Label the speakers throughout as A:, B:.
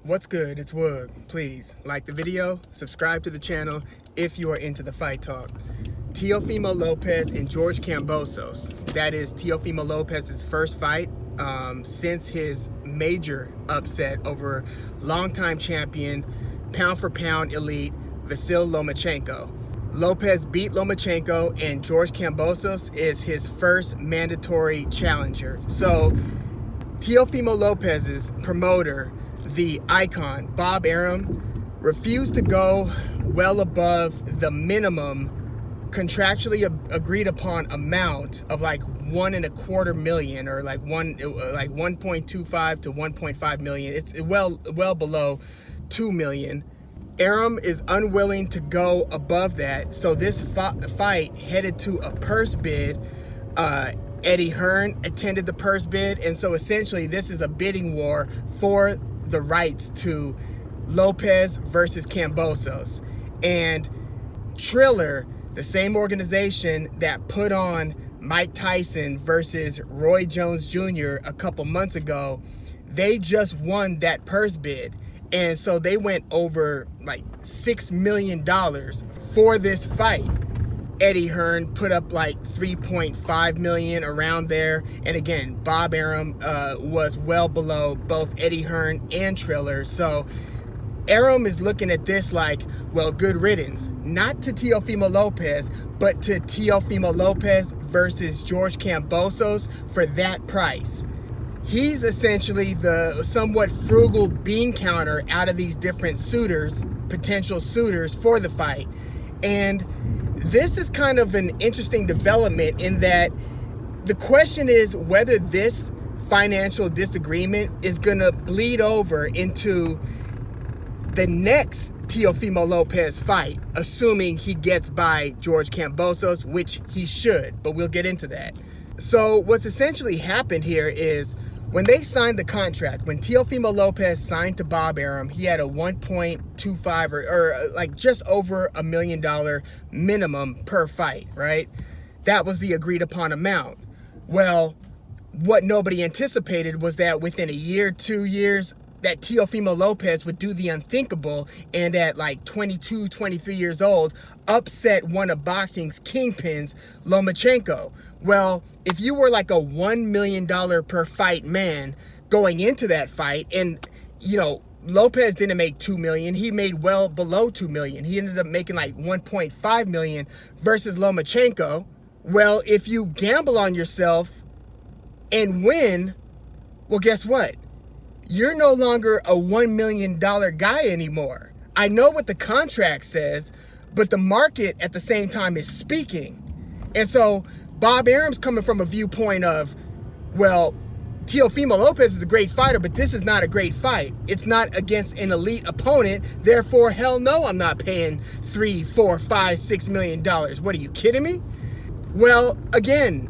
A: What's good? It's Woog. Please like the video, subscribe to the channel if you are into the fight talk. Teofimo Lopez and George Kambosos. That is Teofimo Lopez's first fight since his major upset over longtime champion, pound for pound elite, Vasyl Lomachenko. Lopez beat Lomachenko, and George Kambosos is his first mandatory challenger. So Teofimo Lopez's promoter, the icon, Bob Arum, refused to go well above the minimum contractually agreed upon amount of like $1.25 million, or like 1.25 to 1.5 million. It's well below 2 million. Arum is unwilling to go above that, so this fight headed to a purse bid. Eddie Hearn attended the purse bid, and so essentially this is a bidding war for the rights to Lopez versus Kambosos. And Triller, the same organization that put on Mike Tyson versus Roy Jones Jr. a couple months ago, they just won that purse bid. And so they went over like $6 million for this fight. Eddie Hearn put up like 3.5 million, around there. And again, Bob Arum was well below both Eddie Hearn and Triller. So Arum is looking at this like, well, good riddance. Not to Teofimo Lopez, but to Teofimo Lopez versus George Kambosos for that price. He's essentially the somewhat frugal bean counter out of these different suitors, potential suitors for the fight. And this is kind of an interesting development in that the question is whether this financial disagreement is going to bleed over into the next Teofimo Lopez fight, assuming he gets by George Kambosos, which he should, but we'll get into that. So what's essentially happened here is when they signed the contract, when Teofimo Lopez signed to Bob Arum, he had a 1.25 or like just over $1 million minimum per fight, right? That was the agreed upon amount. Well, what nobody anticipated was that within a year, 2 years, that Teofimo Lopez would do the unthinkable and at like 22, 23 years old, upset one of boxing's kingpins, Lomachenko. Well, if you were like a $1 million per fight man going into that fight, and you know, Lopez didn't make 2 million, he made well below 2 million. He ended up making like 1.5 million versus Lomachenko. Well, if you gamble on yourself and win, well, guess what? You're no longer a $1 million guy anymore. I know what the contract says, but the market at the same time is speaking. And so Bob Arum's coming from a viewpoint of, well, Teofimo Lopez is a great fighter, but this is not a great fight. It's not against an elite opponent. Therefore, hell no, I'm not paying $3, $4, $5, $6 million. What, are you kidding me? Well, again,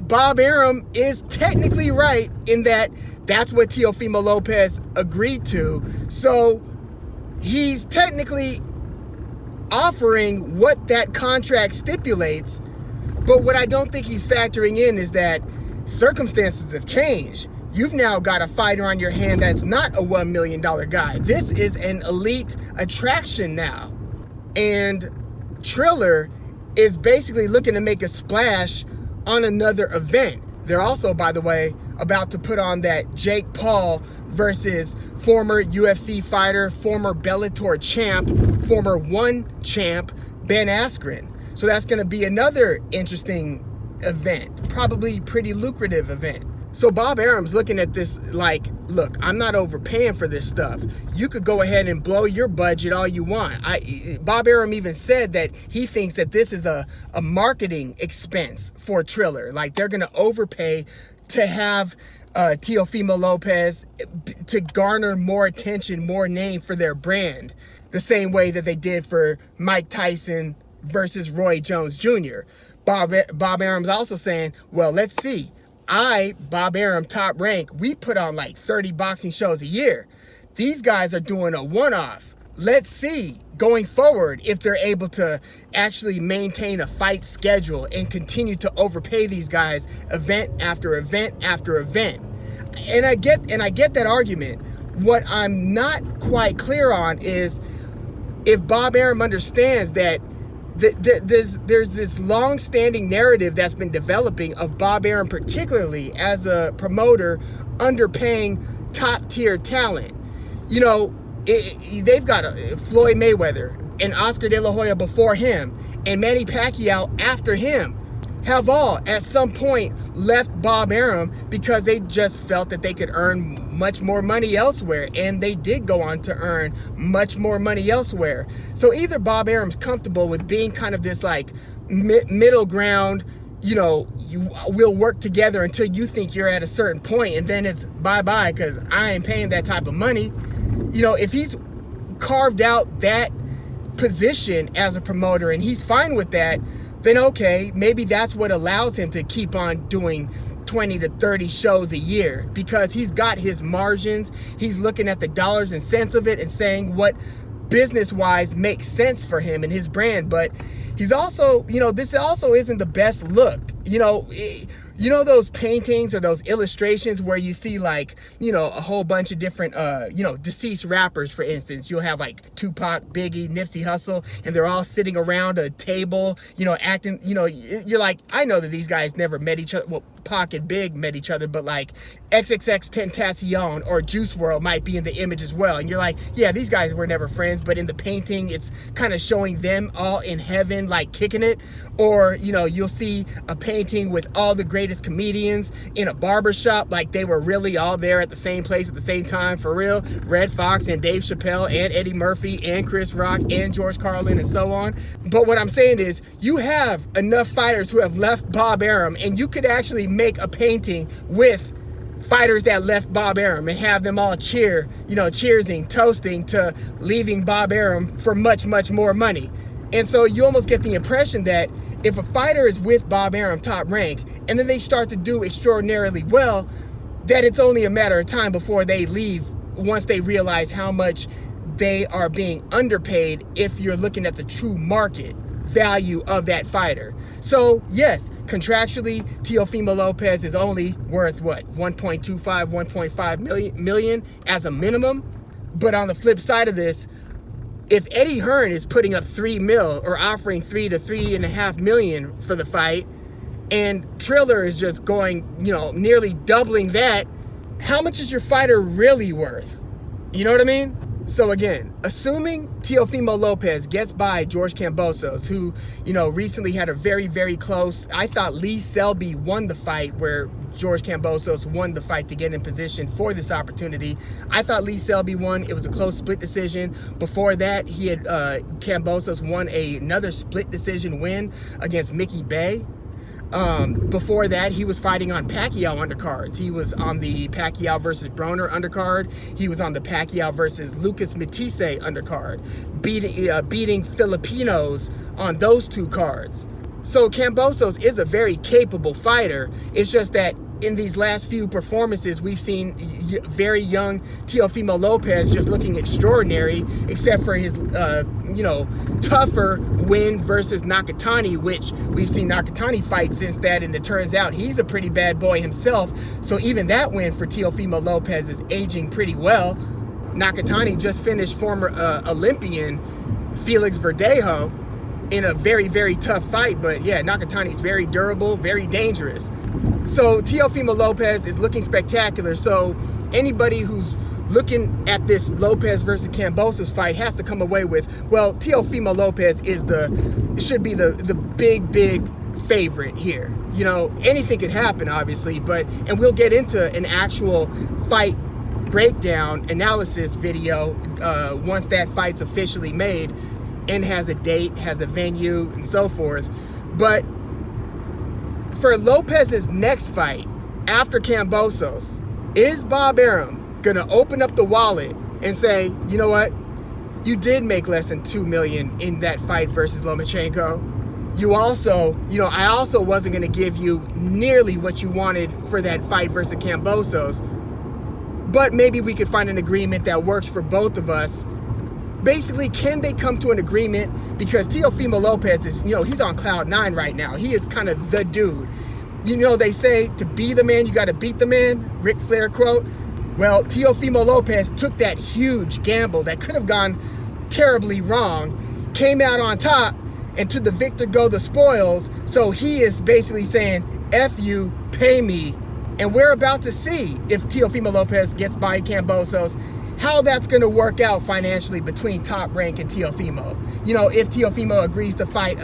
A: Bob Arum is technically right in that that's what Teofimo Lopez agreed to. So he's technically offering what that contract stipulates. But what I don't think he's factoring in is that circumstances have changed. You've now got a fighter on your hand that's not a $1 million guy. This is an elite attraction now. And Triller is basically looking to make a splash on another event. They're also, by the way, about to put on that Jake Paul versus former UFC fighter, former Bellator champ, former ONE champ, Ben Askren. So that's going to be another interesting event, probably pretty lucrative event. So Bob Arum's looking at this like, look, I'm not overpaying for this stuff. You could go ahead and blow your budget all you want. Bob Arum even said that he thinks that this is a marketing expense for Triller. Like, they're going to overpay to have Teofimo Lopez to garner more attention, more name for their brand, the same way that they did for Mike Tyson versus Roy Jones Jr. Bob Arum's also saying, well, let's see. Bob Arum, Top Rank, we put on like 30 boxing shows a year. These guys are doing a one-off. Let's see, going forward, if they're able to actually maintain a fight schedule and continue to overpay these guys event after event after event. And I get that argument. what I'm not quite clear on is if Bob Arum understands that there's this long-standing narrative that's been developing of Bob Arum, particularly as a promoter, underpaying top-tier talent. You know, they've got Floyd Mayweather and Oscar De La Hoya before him and Manny Pacquiao after him have all at some point left Bob Arum because they just felt that they could earn much more money elsewhere, and they did go on to earn much more money elsewhere. So either Bob Arum's comfortable with being kind of this like middle ground, you know, we'll work together until you think you're at a certain point, and then it's bye-bye because I ain't paying that type of money. You know, if he's carved out that position as a promoter and he's fine with that, then okay, maybe that's what allows him to keep on doing 20 to 30 shows a year, because he's got his margins. He's looking at the dollars and cents of it and saying what business-wise makes sense for him and his brand. But he's also, you know, this also isn't the best look. You know those paintings or those illustrations where you see like, you know, a whole bunch of different, you know, deceased rappers, for instance. You'll have like Tupac, Biggie, Nipsey Hussle, and they're all sitting around a table, you know, acting, you know, you're like, I know that these guys never met each other. Well, Pac and Big met each other, but like XXXTentacion or Juice WRLD might be in the image as well. And you're like, yeah, these guys were never friends, but in the painting, it's kind of showing them all in heaven, like kicking it. Or, you know, you'll see a painting with all the greatest comedians in a barbershop, like they were really all there at the same place at the same time, for real. Red Fox and Dave Chappelle and Eddie Murphy and Chris Rock and George Carlin and so on. But what I'm saying is, you have enough fighters who have left Bob Arum, and you could actually make a painting with fighters that left Bob Arum and have them all cheer, you know, cheersing, toasting to leaving Bob Arum for much, much more money. And so you almost get the impression that if a fighter is with Bob Arum top rank and then they start to do extraordinarily well, that it's only a matter of time before they leave once they realize how much they are being underpaid if you're looking at the true market value of that fighter. So yes, contractually, Teofimo Lopez is only worth what, 1.25, 1.5 million as a minimum. But on the flip side of this, if Eddie Hearn is putting up $3 million or offering $3 to $3.5 million for the fight, and Triller is just going, you know, nearly doubling that, how much is your fighter really worth? You know what I mean? So again, assuming Teofimo Lopez gets by George Kambosos, who, you know, recently had a very, very close, I thought Lee Selby won the fight where George Kambosos won the fight to get in position for this opportunity. I thought Lee Selby won. It was a close split decision. Before that, he had Kambosos won another split decision win against Mickey Bay. Before that, he was fighting on Pacquiao undercards. He was on the Pacquiao versus Broner undercard. He was on the Pacquiao versus Lucas Matisse undercard, beating Filipinos on those two cards. So Kambosos is a very capable fighter. It's just that in these last few performances, we've seen very young Teofimo Lopez just looking extraordinary, except for his, you know, tougher win versus Nakatani, which we've seen Nakatani fight since that, and it turns out he's a pretty bad boy himself. So even that win for Teofimo Lopez is aging pretty well. Nakatani just finished former Olympian Felix Verdejo in a very, very tough fight. But yeah, Nakatani's very durable, very dangerous. So Teofimo Lopez is looking spectacular. So anybody who's looking at this Lopez versus Kambosos fight has to come away with, well, Teofimo Lopez should be the big favorite here. You know, anything could happen, obviously, and we'll get into an actual fight breakdown analysis video once that fight's officially made and has a date, has a venue, and so forth. But for Lopez's next fight after Kambosos, is Bob Arum gonna open up the wallet and say, you know what, you did make less than $2 million in that fight versus Lomachenko. You also, you know, I also wasn't gonna give you nearly what you wanted for that fight versus Kambosos, but maybe we could find an agreement that works for both of us. Basically, can they come to an agreement? Because Teofimo Lopez is, you know, he's on cloud 9 right now. He is kind of the dude. You know, they say to be the man, you got to beat the man. Ric Flair quote. Well, Teofimo Lopez took that huge gamble that could have gone terribly wrong, came out on top, and to the victor go the spoils. So he is basically saying, F you, pay me. And we're about to see if Teofimo Lopez gets by Kambosos, how that's going to work out financially between Top Rank and Teofimo. You know, if Teofimo agrees to fight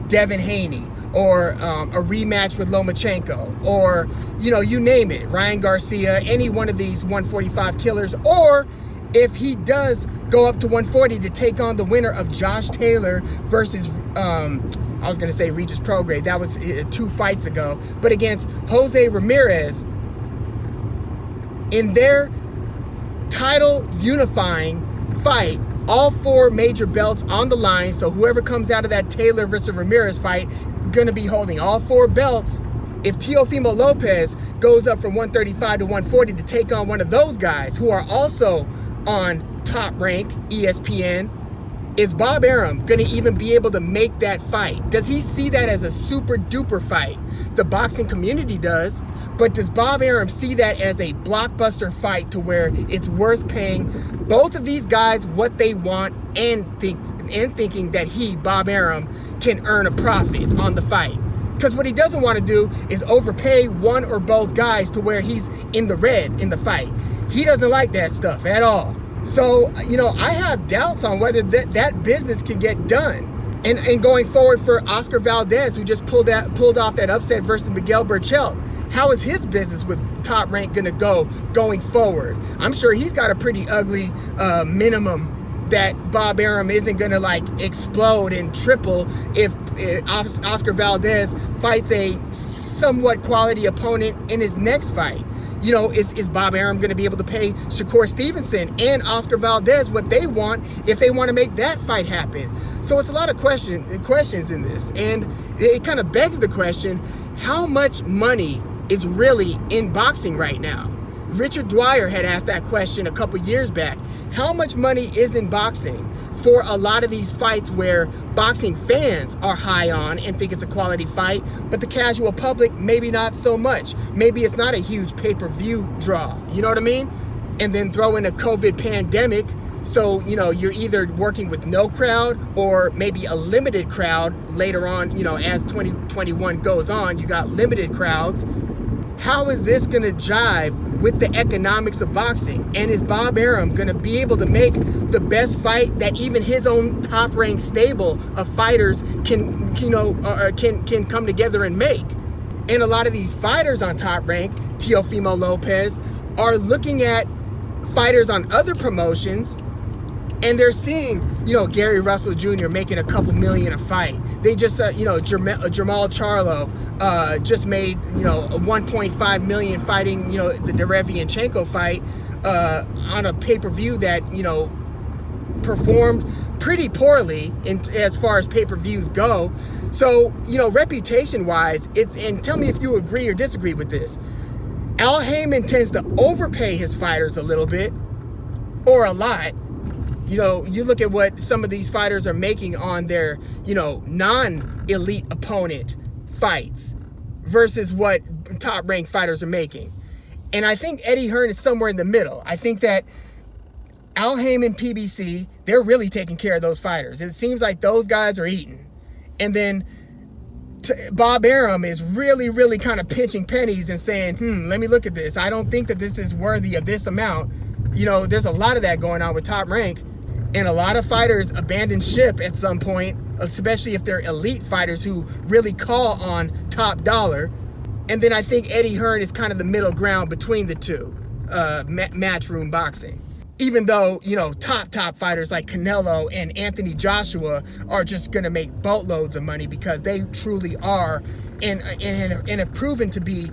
A: Devin Haney, or a rematch with Lomachenko, or, you know, you name it, Ryan Garcia, any one of these 145 killers, or if he does go up to 140 to take on the winner of Josh Taylor versus, I was going to say Regis Prograis, that was 2 fights ago, but against Jose Ramirez, in their title unifying fight, all 4 major belts on the line, so whoever comes out of that Taylor versus Ramirez fight is going to be holding all 4 belts. If Teofimo Lopez goes up from 135 to 140 to take on one of those guys who are also on Top Rank, ESPN, is Bob Arum going to even be able to make that fight? Does he see that as a super duper fight? The boxing community does, but does Bob Arum see that as a blockbuster fight to where it's worth paying both of these guys what they want and thinking that he, Bob Arum, can earn a profit on the fight? Because what he doesn't want to do is overpay one or both guys to where he's in the red in the fight. He doesn't like that stuff at all. So, you know, I have doubts on whether that business can get done. And going forward for Oscar Valdez, who just pulled off that upset versus Miguel Berchelt, how is his business with Top Rank going to go going forward? I'm sure he's got a pretty ugly minimum that Bob Arum isn't going to like explode and triple if Oscar Valdez fights a somewhat quality opponent in his next fight. You know, is Bob Arum going to be able to pay Shakur Stevenson and Oscar Valdez what they want if they want to make that fight happen? So it's a lot of questions in this. And it kind of begs the question, how much money is really in boxing right now? Richard Dwyer had asked that question a couple years back. How much money is in boxing for a lot of these fights where boxing fans are high on and think it's a quality fight, but the casual public, maybe not so much. Maybe it's not a huge pay-per-view draw, you know what I mean? And then throw in a COVID pandemic, so, you know, you're either working with no crowd or maybe a limited crowd later on, you know, as 2021 goes on, you got limited crowds. How is this going to jive with the economics of boxing? And is Bob Arum going to be able to make the best fight that even his own Top Rank stable of fighters can come together and make? And a lot of these fighters on Top Rank, Teofimo Lopez, are looking at fighters on other promotions, and they're seeing, you know, Gary Russell Jr. making a couple million a fight. They just, you know, Jamal Charlo just made, you know, a 1.5 million fighting, you know, the Derevianchenko fight on a pay-per-view that, you know, performed pretty poorly as far as pay-per-views go. So, you know, reputation-wise, and tell me if you agree or disagree with this, Al Haymon tends to overpay his fighters a little bit, or a lot. You know, you look at what some of these fighters are making on their, you know, non-elite opponent fights versus what top-ranked fighters are making. And I think Eddie Hearn is somewhere in the middle. I think that Al Haymon, PBC, they're really taking care of those fighters. It seems like those guys are eating. And then Bob Arum is really, really kind of pinching pennies and saying, let me look at this. I don't think that this is worthy of this amount. You know, there's a lot of that going on with Top Rank. And a lot of fighters abandon ship at some point, especially if they're elite fighters who really call on top dollar. And then I think Eddie Hearn is kind of the middle ground between the two, Matchroom boxing. Even though, you know, top fighters like Canelo and Anthony Joshua are just going to make boatloads of money because they truly are and have proven to be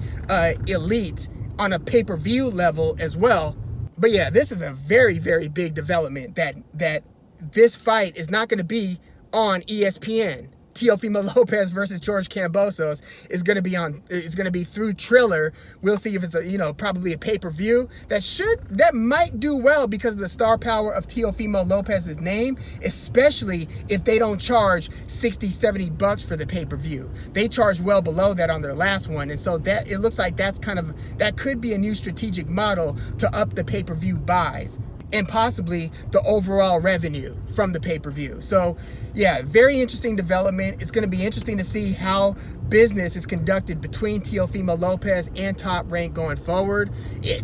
A: elite on a pay-per-view level as well. But yeah, this is a very, very big development that this fight is not going to be on ESPN. Teofimo Lopez versus George Kambosos is going to be through Triller. We'll see if it's probably a pay-per-view that might do well because of the star power of Teofimo Lopez's name, especially if they don't charge $60-70 for the pay-per-view. They charged well below that on their last one, and so that it looks like that could be a new strategic model to up the pay-per-view buys and possibly the overall revenue from the pay-per-view. So yeah, very interesting development. It's going to be interesting to see how business is conducted between Teofimo Lopez and Top Rank going forward.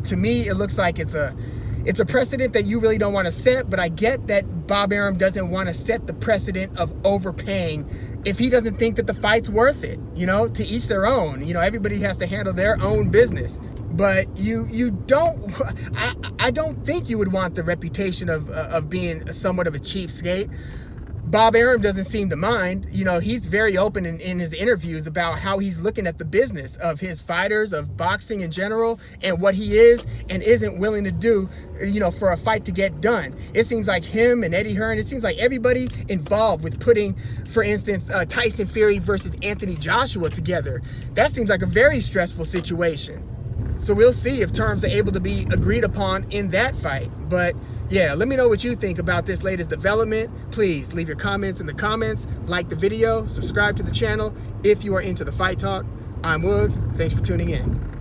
A: To me, it looks like it's a precedent that you really don't want to set, but I get that Bob Arum doesn't want to set the precedent of overpaying if he doesn't think that the fight's worth it. To each their own. Everybody has to handle their own business. But I don't think you would want the reputation of being somewhat of a cheapskate. Bob Arum doesn't seem to mind. He's very open in his interviews about how he's looking at the business of his fighters, of boxing in general, and what he is and isn't willing to do, for a fight to get done. It seems like him and Eddie Hearn, it seems like everybody involved with putting, for instance, Tyson Fury versus Anthony Joshua together. That seems like a very stressful situation. So we'll see if terms are able to be agreed upon in that fight. But yeah, let me know what you think about this latest development. Please leave your comments in the comments, like the video, subscribe to the channel if you are into the fight talk. I'm Woog. Thanks for tuning in.